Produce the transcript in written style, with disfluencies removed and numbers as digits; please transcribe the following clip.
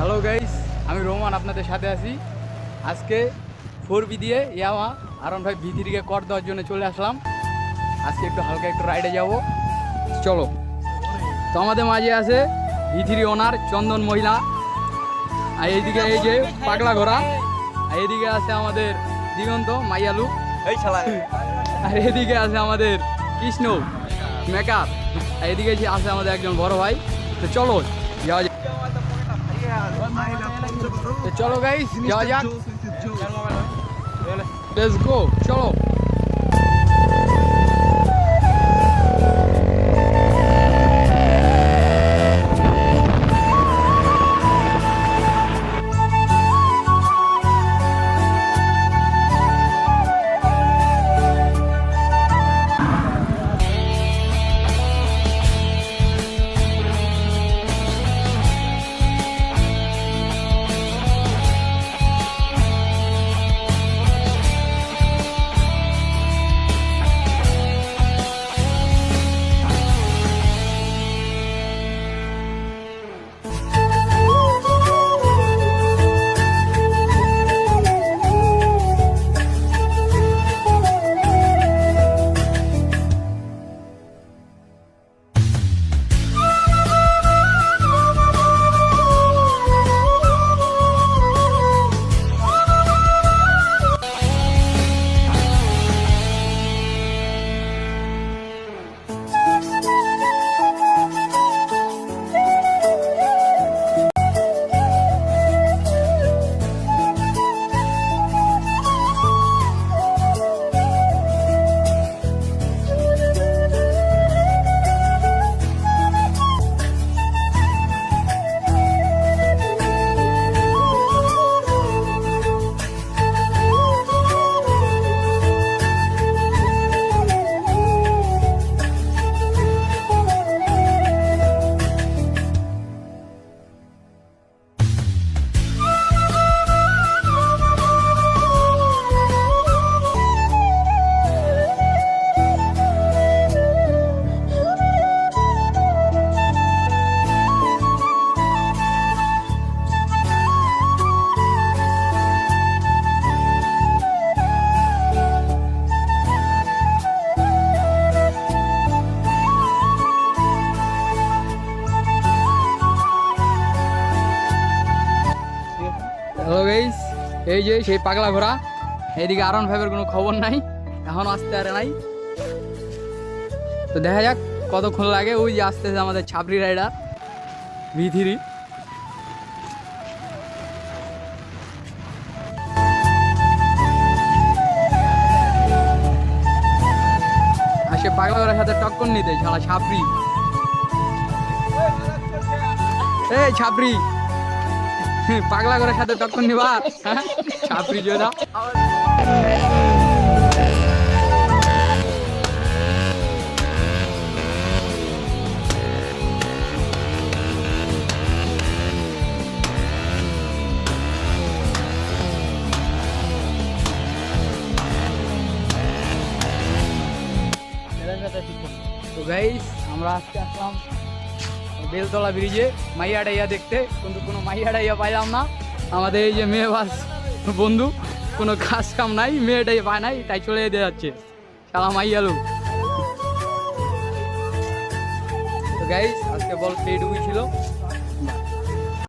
Hello guys, আমি Roman আপনাদের সাথে আছি। আজকে 4B দিয়ে ইয়ামা R15 V3 কর দেওয়ার জন্য চলে আসলাম। আজকে একটু হালকা একটু রাইডে যাব, চলো। তো আমাদের মাঝে আছে V3 ওনার চন্দন মহিলা, আর এইদিকে এই যে পাগলা ঘোড়া, আর এইদিকে আছে আমাদের দিগন্ত মাইয়ালু, আর এদিকে আছে আমাদের কৃষ্ণ মেকআপ, আর এদিকে আছে আমাদের একজন বড় ভাই। তো চলো যাওয়া যাক। তো চলো গাইস যাওয়া যাক, লেটস গো, চলো। হ্যালো গাইস, এই যে সেই পাগলা ঘোড়া, এইদিকে R15 কোনো খবর নাই, এখনো আসতে আরে নাই। তো দেখা যাক কতক্ষণ লাগে। ওই যে আসতেছে আমাদের ছাপরি রাইডার V3। আর সে পাগলা ঘোড়ার সাথে টক্কর নিতে ছাড়া ছাপরি, এই ছাপরি পাগলা ঘোড়ার সাথে টক্কর নিবা, ছাপরি জোদা। তো গাইস, আমরা আজকে আসলাম বেলতলা ব্রিজে মাইয়া ডাইয়া দেখতে, কিন্তু কোনো মাইয়া ডাইয়া পাইলাম না। আমাদের এই যে মেয়ে বাস বন্ধু, কোনো কাজ কাম নাই, মেয়েটাই পায় নাই, তাই চলে যেতে যাচ্ছে সালা মাইয়ালু। তো গাইস, আজকে বল এইটুকুই ছিল।